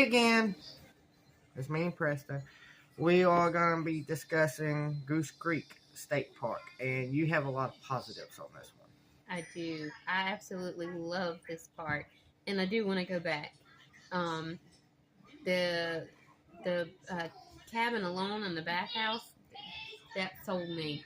Today again, it's me and Preston. We are going to be discussing Goose Creek State Park, and you have a lot of positives on this one. I do. I absolutely love this park, and I do want to go back. Um, the the cabin alone in the bathhouse that sold me.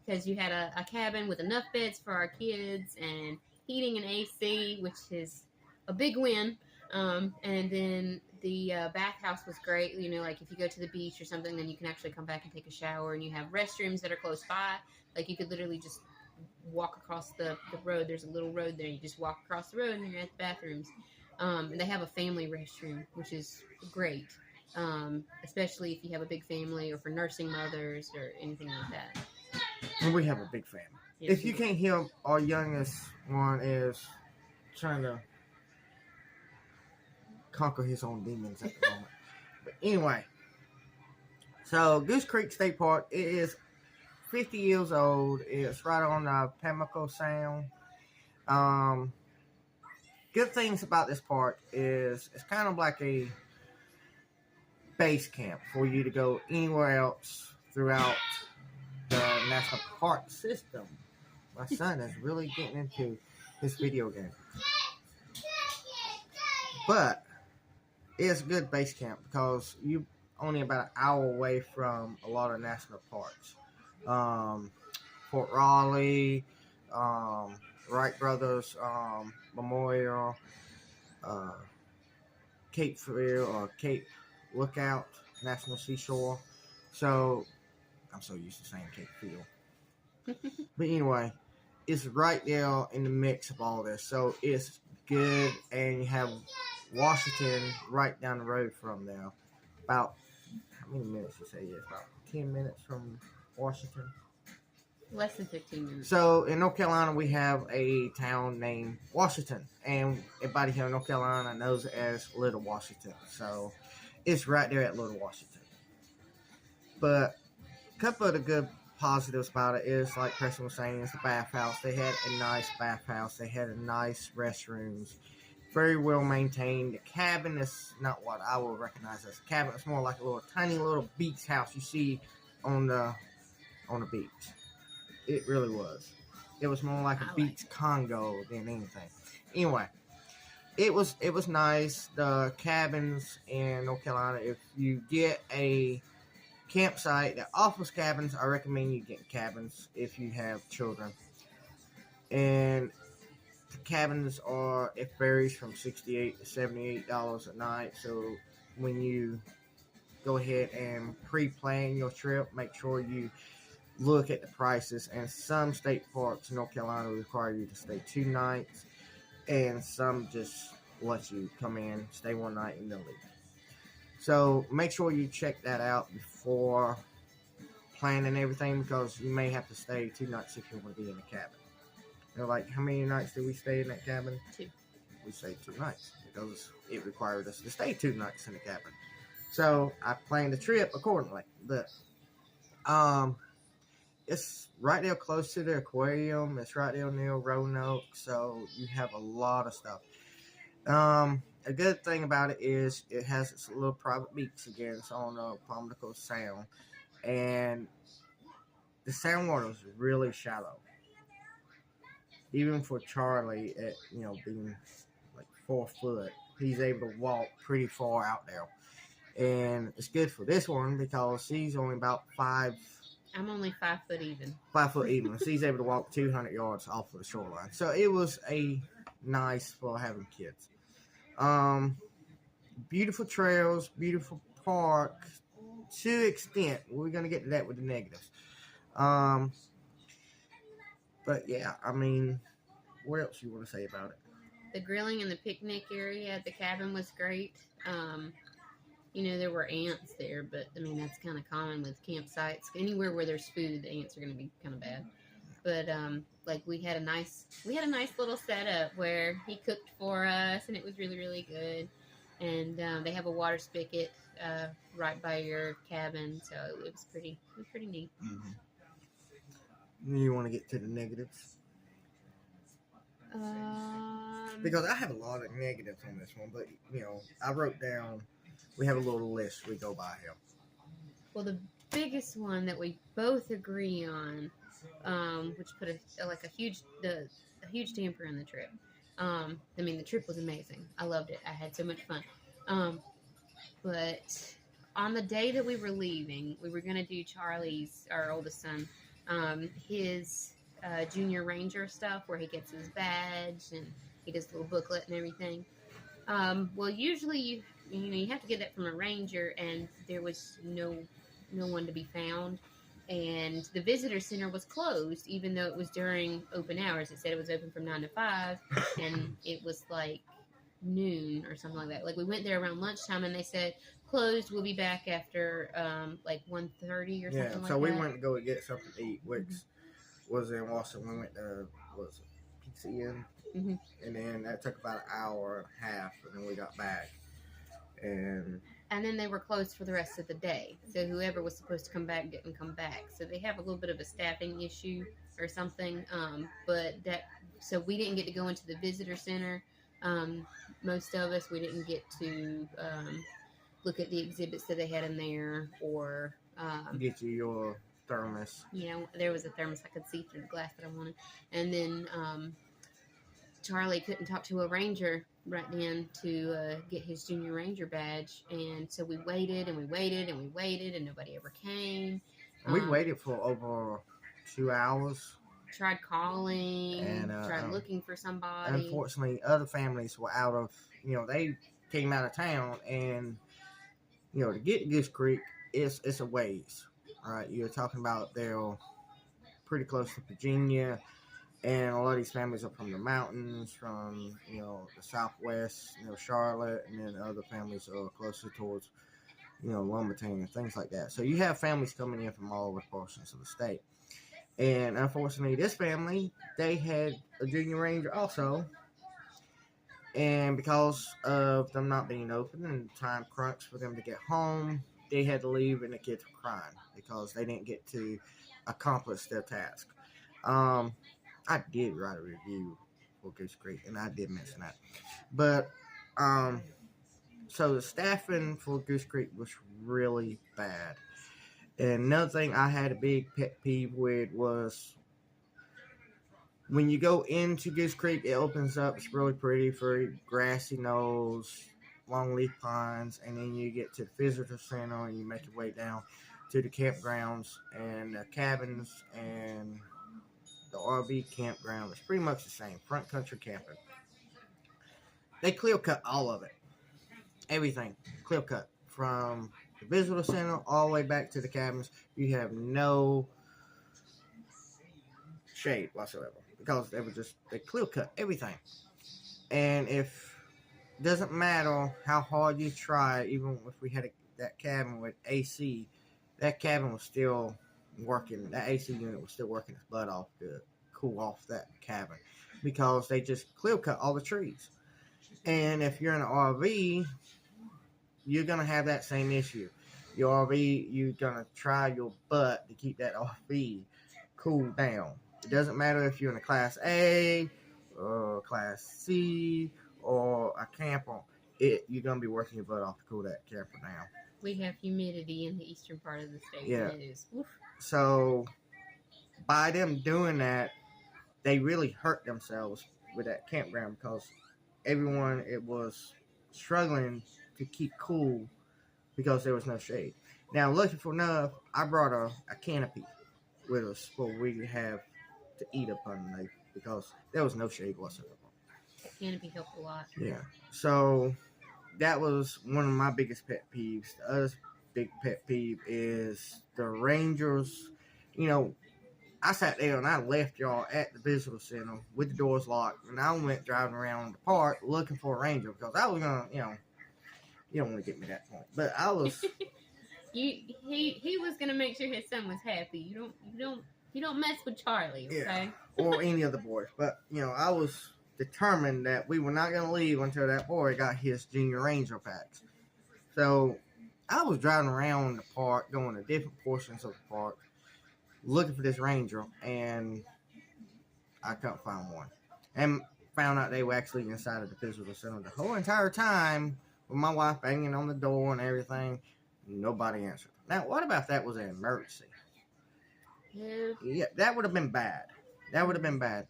Because you had a cabin with enough beds for our kids and heating and AC, which is a big win. And then the bathhouse was great. You know, like if you go to the beach or something, then you can actually come back and take a shower. And you have restrooms that are close by. Like you could literally just walk across the road. There's a little road there. You just walk across the road and you're at the bathrooms. And they have a family restroom, which is great, especially if you have a big family or for nursing mothers or anything like that. And we have a big family. Yes, If you can't hear, our youngest one is trying to conquer his own demons at the moment. But anyway, so Goose Creek State Park, it is 50 years old. It's right on the Pamlico Sound. Good things about this park is it's kind of like a base camp for you to go anywhere else throughout the national park system. My son is really getting into this video game. But it's a good base camp because you're only about an hour away from a lot of national parks. Fort Raleigh, Wright Brothers Memorial, Cape Fear or Cape Lookout National Seashore. So I'm so used to saying Cape Fear. But anyway, it's right there in the mix of all this. So it's good, and you have Washington right down the road from there. About how many minutes you say? Yes, about 10 minutes from Washington. Less than 15 minutes. So in North Carolina, we have a town named Washington, and everybody here in North Carolina knows it as Little Washington. So it's right there at Little Washington. But a couple of the good positives about it is, like Preston was saying, is the bathhouse. They had a nice bathhouse. They had a nice restrooms. Very well maintained. The cabin is not what I would recognize as a cabin. It's more like a little tiny little beach house you see on the beach. It really was. It was more like a beach Congo than anything. Anyway, it was nice. The cabins in North Carolina, if you get a campsite that offers cabins, I recommend you get cabins if you have children. And the cabins it varies from $68 to $78 a night. So when you go ahead and pre-plan your trip, make sure you look at the prices. And some state parks in North Carolina require you to stay 2 nights, and some just let you come in, stay 1 night, and then leave. So make sure you check that out before planning everything, because you may have to stay 2 nights if you want to be in the cabin. You know, like how many nights did we stay in that cabin? 2. We stayed 2 nights because it required us to stay 2 nights in the cabin. So I planned the trip accordingly. But it's right there close to the aquarium. It's right there near Roanoke, so you have a lot of stuff. A good thing about it is it has its little private beach again. It's on the Pamlico Sound, and the sound water is really shallow. Even for Charlie, at being like 4 foot, he's able to walk pretty far out there, and it's good for this one because he's only about 5. I'm only 5 foot even. 5 foot even. So he's able to walk 200 yards off of the shoreline. So it was a nice for having kids. Beautiful trails, beautiful park to extent. We're gonna get to that with the negatives. But yeah, I mean, what else you want to say about it? The grilling and the picnic area at the cabin was great. There were ants there, but I mean that's kind of common with campsites. Anywhere where there's food, the ants are going to be kind of bad. But like we had a nice little setup where he cooked for us, and it was really, really good. And they have a water spigot right by your cabin, so it was pretty neat. Mm-hmm. You want to get to the negatives? Because I have a lot of negatives on this one, but I wrote down. We have a little list we go by here. Well, the biggest one that we both agree on, which put a huge damper in the trip. I mean, the trip was amazing. I loved it. I had so much fun. But on the day that we were leaving, we were going to do Charlie's, our oldest son, his junior ranger stuff where he gets his badge and he does a little booklet and everything. Well, usually you have to get that from a ranger, and there was no one to be found, and the visitor center was closed, even though it was during open hours. It said it was open from 9 to 5, and it was like noon or something like that. Like we went there around lunchtime, and they said closed. We'll be back after like 1:30 or something like that. Yeah, so we went to go get something to eat, which was in Washington. We went to Pizza Inn. And then that took about an hour and a half, and then we got back. And then they were closed for the rest of the day. So whoever was supposed to come back didn't come back. So they have a little bit of a staffing issue or something. So we didn't get to go into the visitor center. Most of us, we didn't get to look at the exhibits that they had in there, or get you your thermos. There was a thermos I could see through the glass that I wanted. And then Charlie couldn't talk to a ranger right then to get his junior ranger badge, and so we waited and we waited and we waited, and nobody ever came. We waited for over 2 hours. Tried calling, and tried looking for somebody. Unfortunately, other families were out of, they came out of town, and to get to Goose Creek, it's a ways. All right, you're talking about they're pretty close to Virginia. And a lot of these families are from the mountains, from, the southwest, Charlotte, and then other families are closer towards, Lumberton and things like that. So you have families coming in from all over portions of the state. And unfortunately, this family, they had a junior ranger also. And because of them not being open and time crunch for them to get home, they had to leave, and the kids were crying because they didn't get to accomplish their task. I did write a review for Goose Creek, and I did mention that. But, so the staffing for Goose Creek was really bad. And another thing I had a big pet peeve with was when you go into Goose Creek, it opens up. It's really pretty for grassy knolls, long leaf pines, and then you get to the visitor center, and you make your way down to the campgrounds and the cabins and the RV campground. It's pretty much the same. Front country camping. They clear cut all of it. Everything. Clear cut. From the visitor center all the way back to the cabins. You have no shade whatsoever. Because they clear cut everything. And it doesn't matter how hard you try, even if we had that cabin with AC, that cabin was still working. That AC unit was still working its butt off to cool off that cabin, because they just clear cut all the trees. And if you're in an RV, you're gonna have that same issue. Your RV, you're gonna try your butt to keep that RV cooled down. It doesn't matter if you're in a Class A or Class C or a camper. You're gonna be working your butt off to cool that camper down. We have humidity in the eastern part of the state. Yeah. And it is, oof. So, by them doing that, they really hurt themselves with that campground, because everyone, it was struggling to keep cool because there was no shade. Now, lucky for enough, I brought a canopy with us where we could have to eat up underneath, because there was no shade whatsoever. Canopy helped a lot. Yeah. So, that was one of my biggest pet peeves. The other big pet peeve is the rangers. I sat there and I left y'all at the visitor center with the doors locked, and I went driving around the park looking for a ranger, because I was gonna, you don't want to get me that point, but I was. He was gonna make sure his son was happy. You don't mess with Charlie, okay? Yeah, or any of the boys, but I was determined that we were not gonna leave until that boy got his junior ranger packs. So I was driving around the park, going to different portions of the park, looking for this ranger, and I couldn't find one. And found out they were actually inside of the visitor center the whole entire time with my wife banging on the door and everything. Nobody answered. Now, what about if that was an emergency? Yeah, that would have been bad. That would have been bad.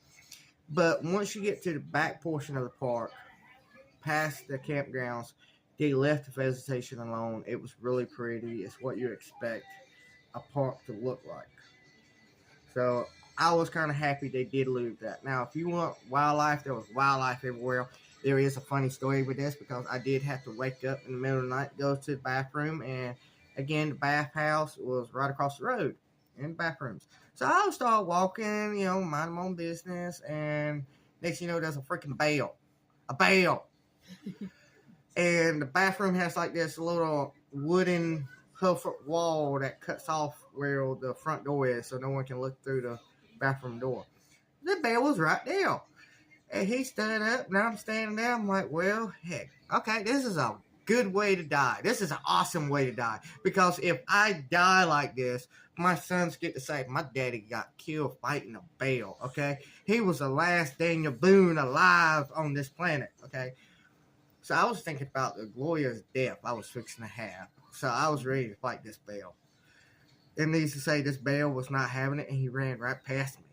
But once you get to the back portion of the park, past the campgrounds, they left the vegetation alone. It was really pretty. It's what you expect a park to look like. So I was kind of happy they did leave that. Now, if you want wildlife, there was wildlife everywhere. There is a funny story with this because I did have to wake up in the middle of the night, go to the bathroom, and again, the bathhouse was right across the road in the bathrooms. So I started walking, mind my own business, and next thing you know, there's a freaking bell. A bell. And the bathroom has like this little wooden hoof wall that cuts off where the front door is so no one can look through the bathroom door. The bell was right there. And he stood up, and I'm standing there. I'm like, well, heck, okay, this is a good way to die. This is an awesome way to die. Because if I die like this, my sons get to say, my daddy got killed fighting a bell, okay? He was the last Daniel Boone alive on this planet, okay? So I was thinking about the glorious death I was fixing to have. So I was ready to fight this bell. And needs to say this bell was not having it, and he ran right past me.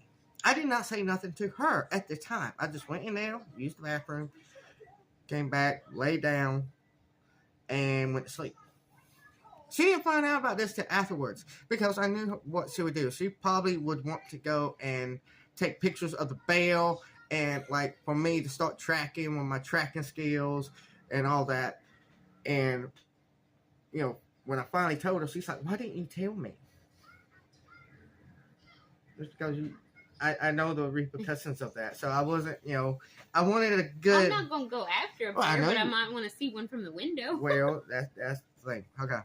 I did not say nothing to her at the time. I just went in there, used the bathroom, came back, laid down, and went to sleep. She didn't find out about this till afterwards because I knew what she would do. She probably would want to go and take pictures of the bell and, like, for me to start tracking with my tracking skills and all that. And, when I finally told her, she's like, why didn't you tell me? Just because I know the repercussions of that. So I wasn't, I wanted a good... I'm not going to go after a bear, but I might want to see one from the window. Well, that's the thing. Okay.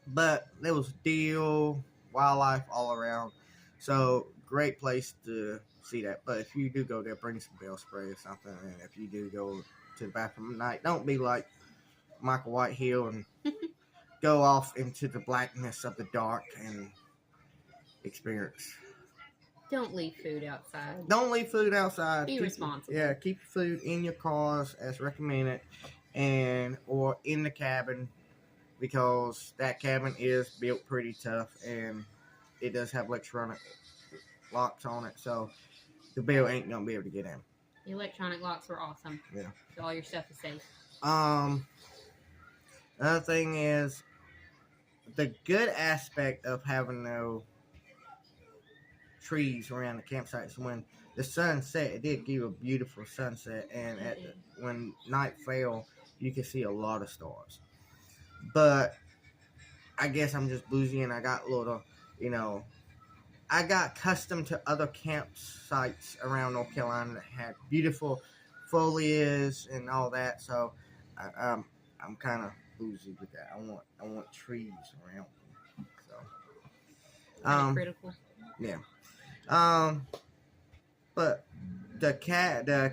But there was deer, wildlife all around. So, great place to see that. But if you do go there, bring some bell spray or something. And if you do go to the bathroom at night, don't be like Michael Whitehill and go off into the blackness of the dark and experience. Don't leave food outside. Don't leave food outside. Be responsible. Yeah, keep food in your cars as recommended, or in the cabin, because that cabin is built pretty tough and it does have electronic locks on it, so the bell ain't gonna be able to get in. The electronic locks were awesome. Yeah. So all your stuff is safe. Another thing is the good aspect of having no trees around the campsites. When the sun set, it did give a beautiful sunset, and when night fell, you could see a lot of stars. But I guess I'm just bougie, and I got little, I got accustomed to other campsites around North Carolina that had beautiful foliage and all that. So I'm kind of bougie with that. I want trees around me. So critical. Yeah. But the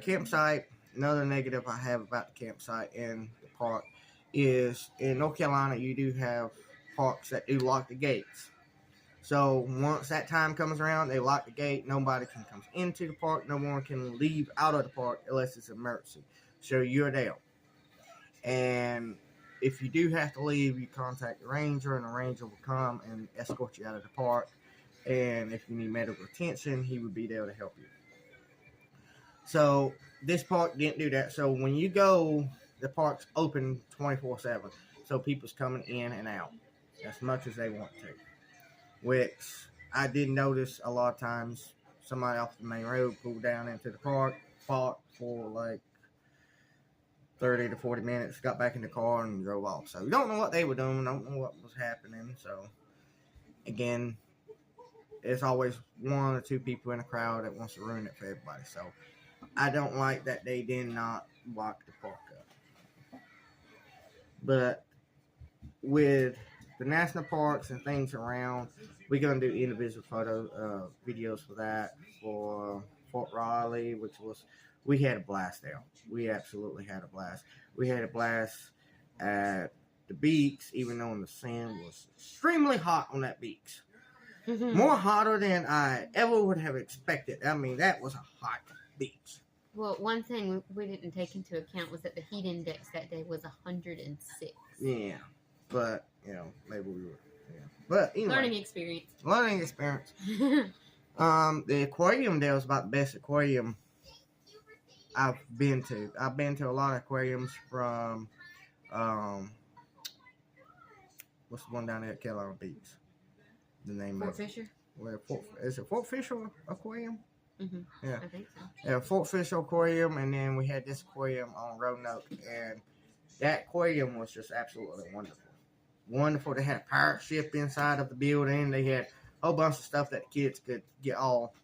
campsite, another negative I have about the campsite in the park is in North Carolina, you do have parks that do lock the gates. So once that time comes around, they lock the gate. Nobody can come into the park. No one can leave out of the park unless it's an emergency. So you're there. And if you do have to leave, you contact the ranger, and the ranger will come and escort you out of the park. And if you need medical attention, he would be there to help you. So this park didn't do that. So when you go, the park's open 24/7. So people's coming in and out as much as they want to. Which I did notice a lot of times. Somebody off the main road pulled down into the park for like 30 to 40 minutes, got back in the car and drove off. So you don't know what they were doing, don't know what was happening. So again, there's always one or two people in a crowd that wants to ruin it for everybody. So I don't like that they did not lock the park up. But with the national parks and things around, we're going to do individual videos for that. For Fort Riley, we had a blast there. We absolutely had a blast. We had a blast at the beach, even though the sand was extremely hot on that beach. More hotter than I ever would have expected. I mean, that was a hot beach. Well, one thing we didn't take into account was that the heat index that day was 106. Yeah, but maybe we were. Yeah, but anyway, Learning experience. Learning experience. The aquarium there was about the best aquarium I've been to. I've been to a lot of aquariums from what's the one down there at Carolina Beach? The name Fort of Fisher? Where is it Fort Fisher Aquarium? Mm-hmm. Yeah, I think so. Yeah, Fort Fisher Aquarium, and then we had this aquarium on Roanoke, and that aquarium was just absolutely wonderful. Wonderful. They had a pirate ship inside of the building. They had a whole bunch of stuff that the kids could get all,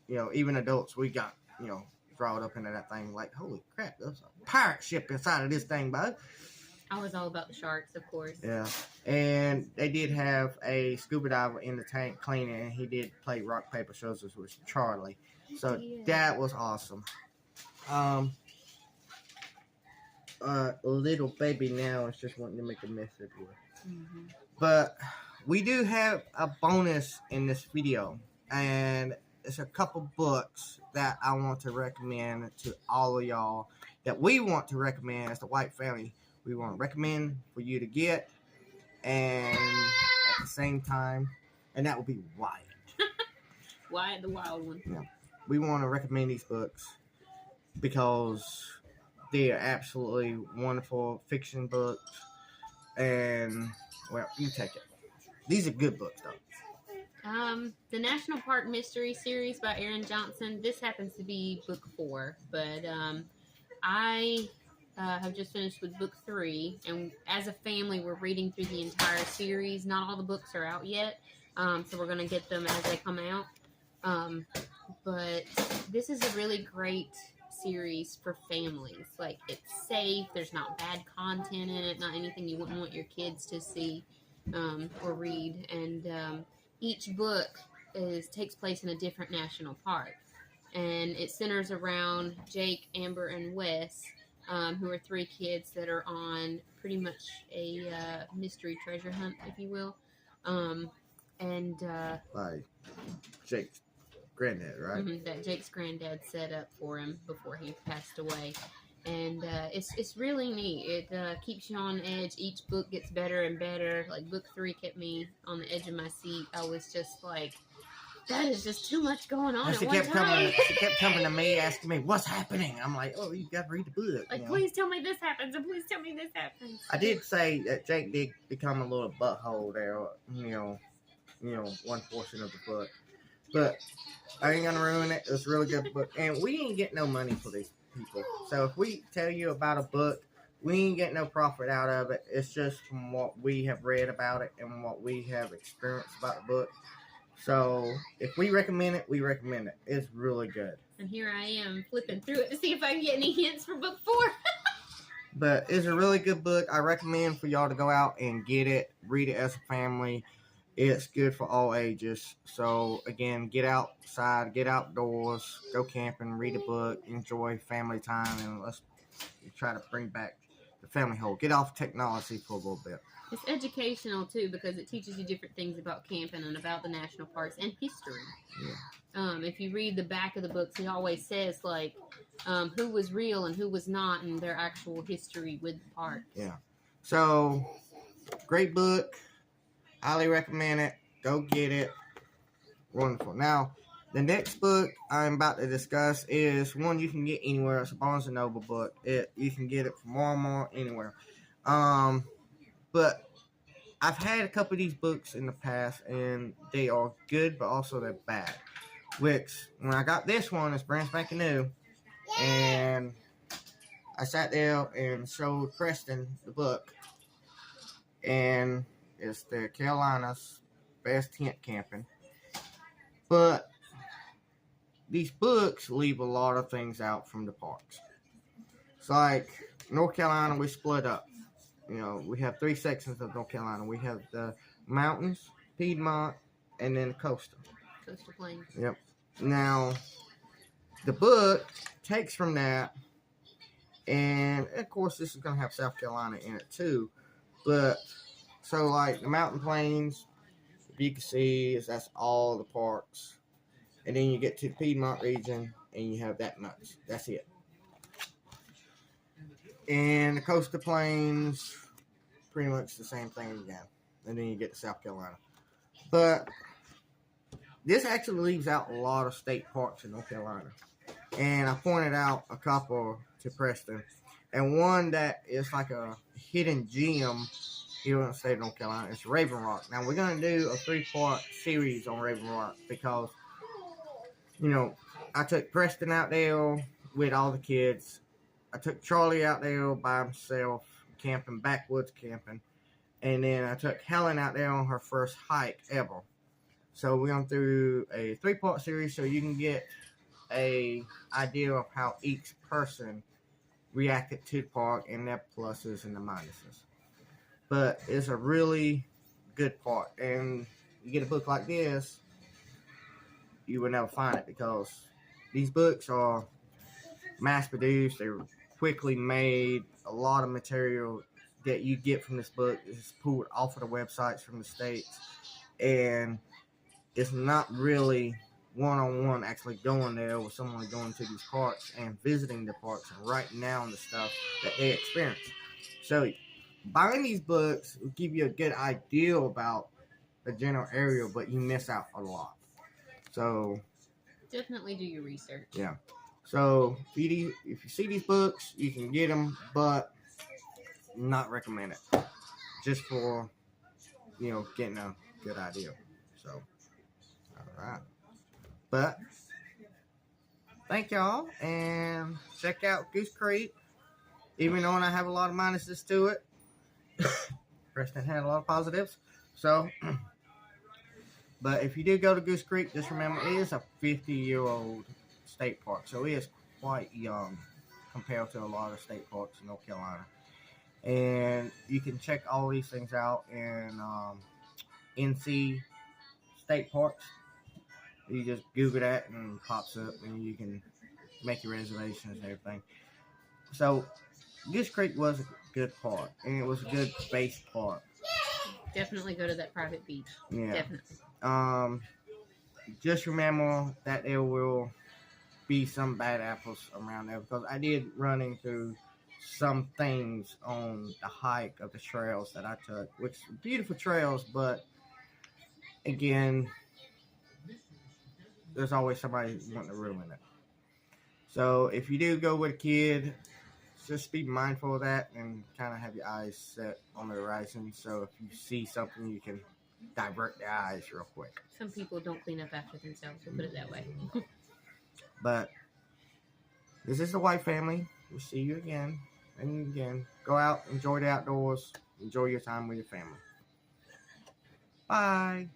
even adults. We got, drawn up into that thing like, holy crap, there's a pirate ship inside of this thing, bud. I was all about the sharks, of course. Yeah, and they did have a scuba diver in the tank cleaning, and he did play rock, paper, scissors with Charlie. So that was awesome. Little baby now is just wanting to make a mess of you. Mm-hmm. But we do have a bonus in this video, and it's a couple books that I want to recommend to all of y'all that we want to recommend as the White family. We want to recommend for you to get, and at the same time, and that will be Wyatt. Wyatt the Wild One. Yeah, we want to recommend these books because they are absolutely wonderful fiction books, and well, you take it. These are good books, though. The National Park Mystery Series by Aaron Johnson. This happens to be book 4, but I have just finished with book 3, and as a family, we're reading through the entire series. Not all the books are out yet, so we're going to get them as they come out. But this is a really great series for families. Like, it's safe, there's not bad content in it, not anything you wouldn't want your kids to see or read, and each book takes place in a different national park, and it centers around Jake, Amber, and Wes, who are 3 kids that are on pretty much a mystery treasure hunt, if you will, by Jake's granddad, right? Mm-hmm, that Jake's granddad set up for him before he passed away. And it's really neat. It keeps you on edge. Each book gets better and better. Like, book 3 kept me on the edge of my seat. I was just like, that is just too much going on at one time. She kept coming to me, asking me, what's happening? I'm like, oh, you got to read the book. Like, please tell me this happens, and please tell me this happens. I did say that Jake did become a little butthole there, one portion of the book. But I ain't going to ruin it. It was a really good book. And we ain't get no money for these people. So if we tell you about a book, we ain't get no profit out of it. It's just from what we have read about it and what we have experienced about the book. So if we recommend it, we recommend it. It's really good. And here I am flipping through it to see if I can get any hints for book 4. But it's a really good book. I recommend for y'all to go out and get it. Read it as a family. It's good for all ages. So again, get outside, get outdoors, go camping, read a book, enjoy family time, and let's try to bring back the family whole. Get off technology for a little bit. It's educational too, because it teaches you different things about camping and about the national parks and history. Yeah. If you read the back of the books, he always says like who was real and who was not, and their actual history with the park. Yeah. So great book. Highly recommend it. Go get it. Wonderful. Now, the next book I'm about to discuss is one you can get anywhere. It's a Barnes & Noble book. You can get it from Walmart, anywhere. But I've had a couple of these books in the past, and they are good, but also they're bad. Which, when I got this one, it's brand spanking new. And I sat there and showed Preston the book. And it's the Carolina's Best Tent Camping. But these books leave a lot of things out from the parks. It's like North Carolina, we split up. We have 3 sections of North Carolina. We have the mountains, Piedmont, and then the coastal. Coastal plains. Yep. Now, the book takes from that, and of course, this is going to have South Carolina in it too. But, so like the mountain plains, you can see, that's all the parks. And then you get to the Piedmont region, and you have that much. That's it. And the coastal plains, pretty much the same thing again. And then you get to South Carolina. But this actually leaves out a lot of state parks in North Carolina. And I pointed out a couple to Preston. And one that is like a hidden gem here in the state of North Carolina is Raven Rock. Now, we're going to do a 3-part series on Raven Rock because, you know, I took Preston out there with all the kids. I took Charlie out there by himself, camping, backwoods camping. And then I took Helen out there on her first hike ever. So we're going through a 3-part series so you can get a idea of how each person reacted to the park and their pluses and the minuses. But it's a really good park. And you get a book like this, you will never find it because these books are mass produced. They're quickly made. A lot of material that you get from this book is pulled off of the websites from the states. And it's not really one-on-one actually going there with someone going to these parks and visiting the parks and writing down the stuff that they experience. So buying these books will give you a good idea about the general area, but you miss out a lot. So definitely do your research. Yeah. So if you see these books, you can get them, but not recommend it. Just for, getting a good idea. So, all right. But thank y'all, and check out Goose Creek. Even though I have a lot of minuses to it, Preston had a lot of positives. So, but if you do go to Goose Creek, just remember it is a 50-year-old state park, so it is quite young compared to a lot of state parks in North Carolina. And you can check all these things out in NC state parks. You just Google that and it pops up, and you can make your reservations and everything. So Goose Creek was a good park, and it was a good base park. Definitely go to that private beach. Yeah. Definitely. Just remember that there will be some bad apples around there because I did run into some things on the hike of the trails that I took, which are beautiful trails, but again, there's always somebody wanting to ruin it. So if you do go with a kid, just be mindful of that and kind of have your eyes set on the horizon. So if you see something, you can divert the eyes real quick. Some people don't clean up after themselves, we'll put it that way. But this is the White Family. We'll see you again and again. Go out, enjoy the outdoors, enjoy your time with your family. Bye.